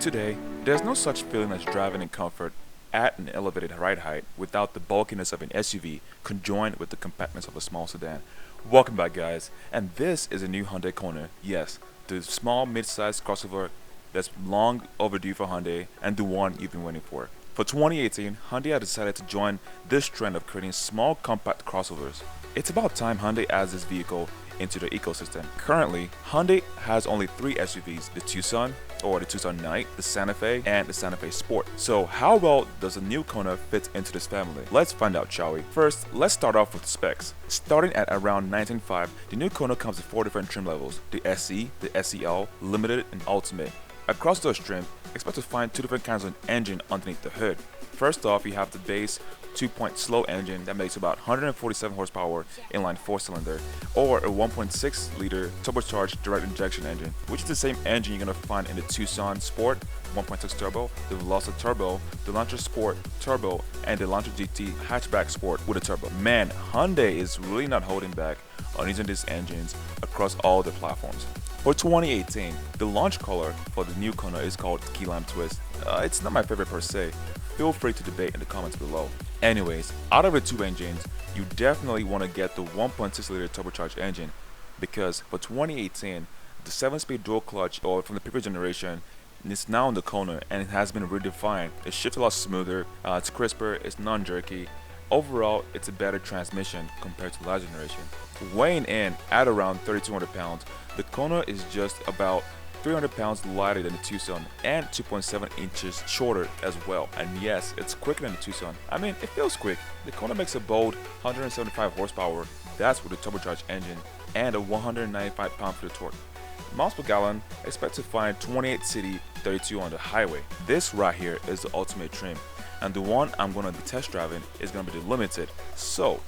Today, there's no such feeling as driving in comfort at an elevated ride height without the bulkiness of an SUV conjoined with the compactness of a small sedan. Welcome back, guys, and this is a new Hyundai Kona. Yes, the small mid-sized crossover that's long overdue for Hyundai and the one you've been waiting for. For 2018, Hyundai has decided to join this trend of creating small compact crossovers. It's about time Hyundai adds this vehicle into their ecosystem. Currently, Hyundai has only three SUVs: the Tucson, or the Tucson Knight, the Santa Fe, and the Santa Fe Sport. So how well does the new Kona fit into this family? Let's find out, shall we? First, let's start off with the specs. Starting at around 19.5, the new Kona comes with 4 different trim levels: the SE, the SEL, Limited, and Ultimate. Across those trims, expect to find 2 different kinds of engine underneath the hood. First off, you have the base 2-point slow engine that makes about 147 horsepower inline 4-cylinder, or a 1.6 liter turbocharged direct injection engine, which is the same engine you're going to find in the Tucson Sport 1.6 turbo, the Veloster Turbo, the Lancer Sport Turbo, and the Lancer GT Hatchback Sport with a turbo. Man, Hyundai is really not holding back on using these engines across all the platforms. For 2018, the launch color for the new Kona is called Key Lime Twist. It's not my favorite per se. Feel free to debate in the comments below. Anyways, out of the 2 engines, you definitely want to get the 1.6 liter turbocharged engine, because for 2018, the 7-speed dual clutch, or from the previous generation, is now in the Kona and it has been redefined. It shifts a lot smoother, it's crisper, it's non-jerky. Overall, it's a better transmission compared to the last generation. Weighing in at around 3,200 pounds, the Kona is just about 300 pounds lighter than the Tucson and 2.7 inches shorter as well. And yes, it's quicker than the Tucson. I mean, it feels quick. The Kona makes a bold 175 horsepower, that's with a turbocharged engine, and a 195 pound-feet of torque. Miles per gallon, expect to find 28 city, 32 on the highway. This right here is the ultimate trim, and the one I'm going to be test driving is going to be the Limited. So,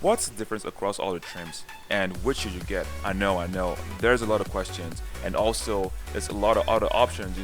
what's the difference across all the trims, and which should you get? I know, there's a lot of questions, and also there's a lot of other options.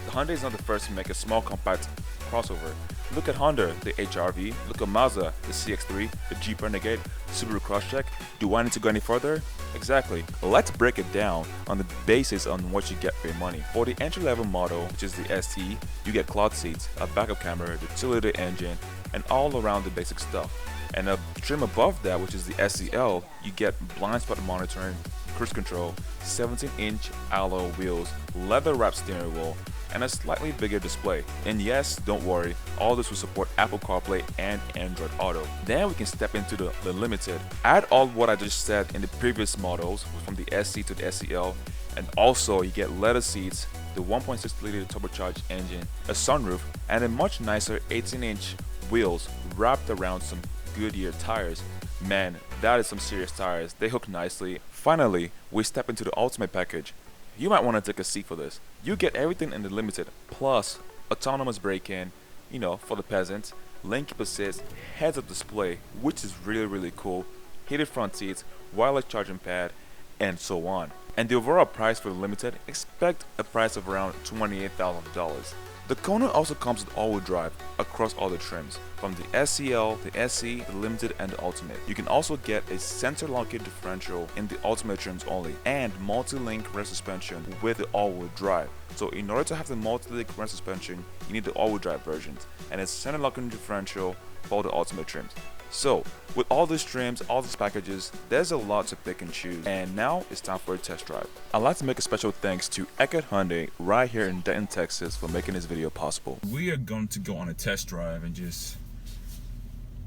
Hyundai is not the first to make a small compact crossover. Look at Honda, the HR-V, look at Mazda, the CX-3, the Jeep Renegade, Subaru Crosstrek. Do I need to go any further? Exactly. Let's break it down on the basis on what you get for your money. For the entry-level model, which is the ST, you get cloth seats, a backup camera, the 2-liter engine, and all around the basic stuff. And a trim above that, which is the SEL, you get blind spot monitoring, cruise control, 17-inch alloy wheels, leather-wrapped steering wheel, and a slightly bigger display. And yes, don't worry, all this will support Apple CarPlay and Android Auto. Then we can step into the Limited. Add all what I just said in the previous models, from the SC to the SEL, and also you get leather seats, the 1.6 liter turbocharged engine, a sunroof, and a much nicer 18-inch wheels wrapped around some Goodyear tires. Man, that is some serious tires. They hook nicely. Finally, we step into the Ultimate package. You might want to take a seat for this. You get everything in the Limited, plus autonomous braking, for the peasants, lane keep assist, heads-up display, which is really cool, heated front seats, wireless charging pad, and so on. And the overall price for the Limited, expect a price of around $28,000. The Kona also comes with all-wheel drive across all the trims, from the SEL, the SE, the Limited, and the Ultimate. You can also get a center-locking differential in the Ultimate trims only, and multi-link rear suspension with the all-wheel drive. So in order to have the multi-link rear suspension, you need the all-wheel drive versions, and a center-locking differential for the Ultimate trims. So, with all these trims, all these packages, there's a lot to pick and choose, and now it's time for a test drive. I'd like to make a special thanks to Eckert Hyundai right here in Denton, Texas for making this video possible. We are going to go on a test drive and just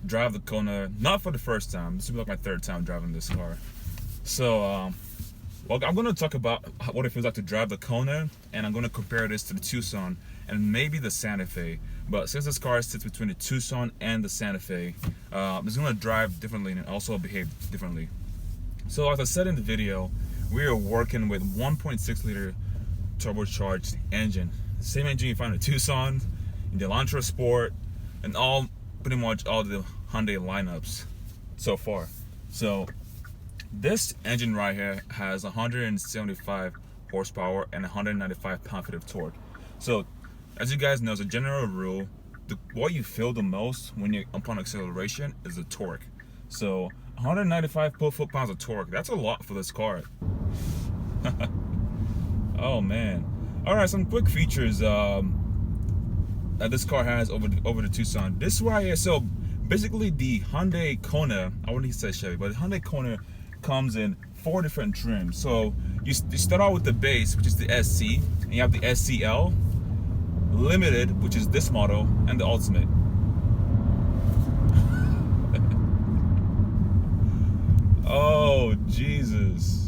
drive the Kona, not for the first time. This will be like my 3rd time driving this car. So, well, I'm going to talk about what it feels like to drive the Kona, and I'm going to compare this to the Tucson and maybe the Santa Fe. But since this car sits between the Tucson and the Santa Fe, it's going to drive differently and also behave differently. So as I said in the video, we are working with 1.6 liter turbocharged engine. The same engine you find in the Tucson, in the Elantra Sport, and pretty much all the Hyundai lineups so far. So this engine right here has 175 horsepower and 195 pound-feet of torque. So as you guys know, as a general rule, what you feel the most when you're upon acceleration is the torque. So 195 foot-pounds of torque, that's a lot for this car. Oh man. All right, some quick features that this car has over the Tucson. This right here, so basically the Hyundai Kona, I wouldn't say Chevy, but the Hyundai Kona comes in 4 different trims. So you start out with the base, which is the SC, and you have the SCL, Limited, which is this model, and the Ultimate. Oh, Jesus.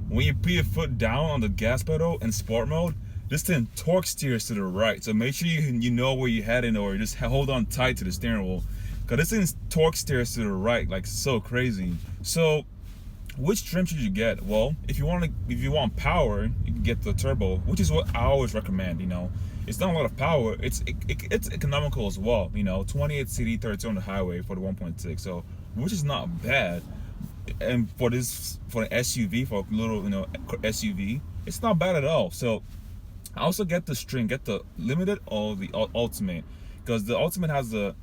When you put your foot down on the gas pedal in sport mode, this thing torque steers to the right. So make sure you know where you're heading, or just hold on tight to the steering wheel. Because this thing torque steers to the right, like so crazy. So which trim should you get? Well, if you want power, you can get the turbo, which is what I always recommend. It's not a lot of power. It's economical as well. 28 CD, 32 on the highway for the 1.6. So which is not bad. And for an SUV, for a little SUV, it's not bad at all. So I also get the Limited or the Ultimate, because the Ultimate has the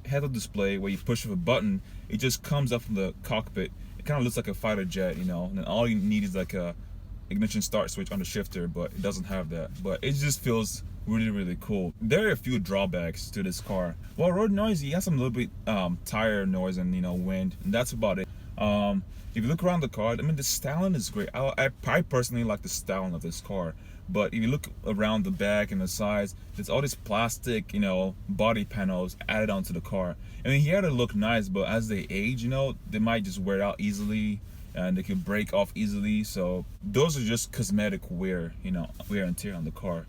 head-up display where you push with a button, it just comes up from the cockpit. It kind of looks like a fighter jet, and then all you need is like a ignition start switch on the shifter, but it doesn't have that. But it just feels really, really cool. There are a few drawbacks to this car. Well, road noise, you have some little bit tire noise and wind, and that's about it. If you look around the car, I mean, the styling is great. I personally like the styling of this car. But if you look around the back and the sides, there's all these plastic, body panels added onto the car. I mean, here they look nice, but as they age, they might just wear out easily, and they can break off easily. So those are just cosmetic wear, wear and tear on the car.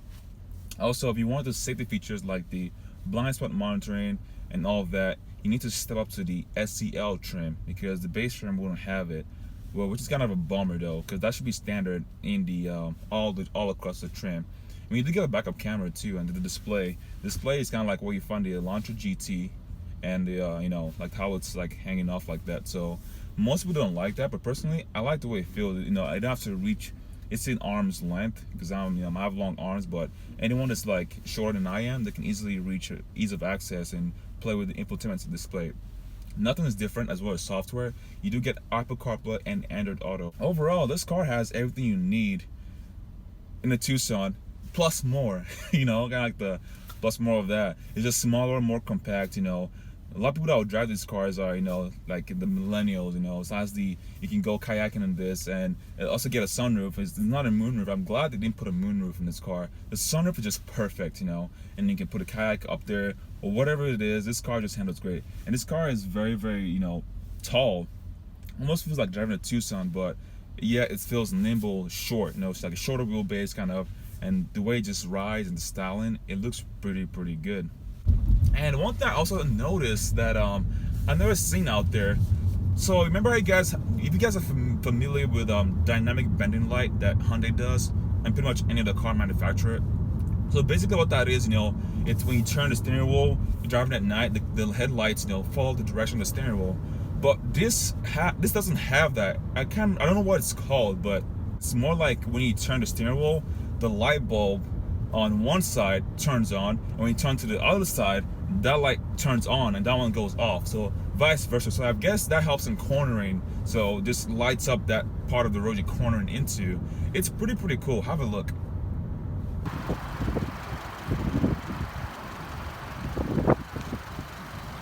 Also, if you want the safety features like the blind spot monitoring and all of that, you need to step up to the SCL trim, because the base trim wouldn't have it. Well, which is kind of a bummer though, because that should be standard in the all across the trim. I mean, you do get a backup camera too, and the display is kind of like where you find the Elantra GT, and the like how it's like hanging off like that. So most people don't like that, but personally, I like the way it feels. I don't have to reach. It's in arm's length, because I have long arms, but anyone that's like shorter than I am, they can easily reach ease of access and play with the infotainment display. Nothing is different as well as software. You do get Apple CarPlay and Android Auto. Overall, this car has everything you need in the Tucson, plus more. Kind of like the plus more of that. It's just smaller, more compact. A lot of people that would drive these cars are, like the millennials. So as you can go kayaking in this, and it also get a sunroof. It's not a moonroof. I'm glad they didn't put a moonroof in this car. The sunroof is just perfect, and you can put a kayak up there or whatever it is. This car just handles great, and this car is very, very, tall. Almost feels like driving a Tucson, but yeah, it feels nimble, short. It's like a shorter wheelbase kind of, and the way it just rides and the styling, it looks pretty good. And one thing I also noticed that I've never seen out there. So remember, if you guys are familiar with dynamic bending light that Hyundai does, and pretty much any of the car manufacturer. So basically, what that is, it's when you turn the steering wheel, you're driving at night, the headlights, follow the direction of the steering wheel. But this doesn't have that. I don't know what it's called, but it's more like when you turn the steering wheel, the light bulb on one side turns on, and when you turn to the other side, that light turns on and that one goes off. So vice versa. So I guess that helps in cornering. So this lights up that part of the road you're cornering into. It's pretty cool. Have a look.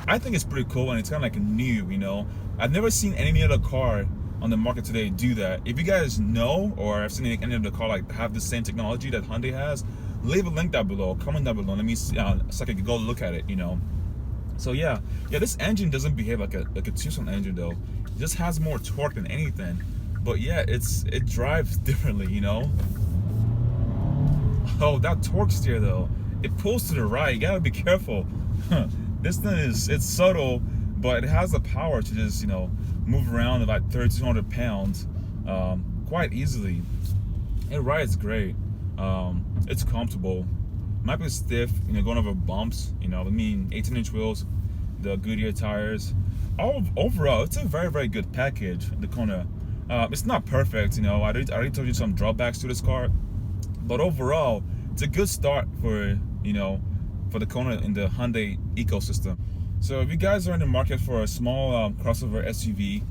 I think it's pretty cool, and it's kind of like new. I've never seen any other car on the market today do that. If you guys know, or have seen any other car like have the same technology that Hyundai has, leave a link down below, comment down below. Let me see, so I can go look at it. So yeah, this engine doesn't behave like a Tucson engine though. It just has more torque than anything. But yeah, it drives differently. Oh, that torque steer though, it pulls to the right. You gotta be careful. This thing it's subtle, but it has the power to just move around about 3,200 pounds quite easily. It rides great. It's comfortable. Might be stiff, going over bumps. 18-inch wheels, the Goodyear tires. Overall, it's a very, very good package. The Kona. It's not perfect. I already told you some drawbacks to this car, but overall, it's a good start for for the Kona in the Hyundai ecosystem. So if you guys are in the market for a small crossover SUV,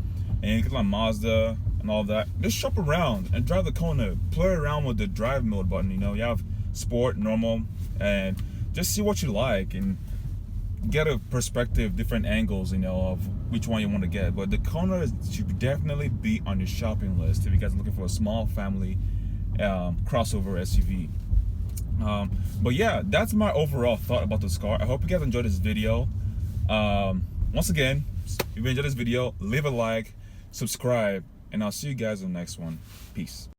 and you get like Mazda and all that. Just shop around and drive the Kona. Play around with the drive mode button. You know, you have sport, normal, and just see what you like and get a perspective, different angles, you know, of which one you want to get. But the Kona should definitely be on your shopping list if you guys are looking for a small family crossover SUV. But yeah, that's my overall thought about this car. I hope you guys enjoyed this video. Once again, if you enjoyed this video, leave a like, subscribe, and I'll see you guys in the next one. Peace.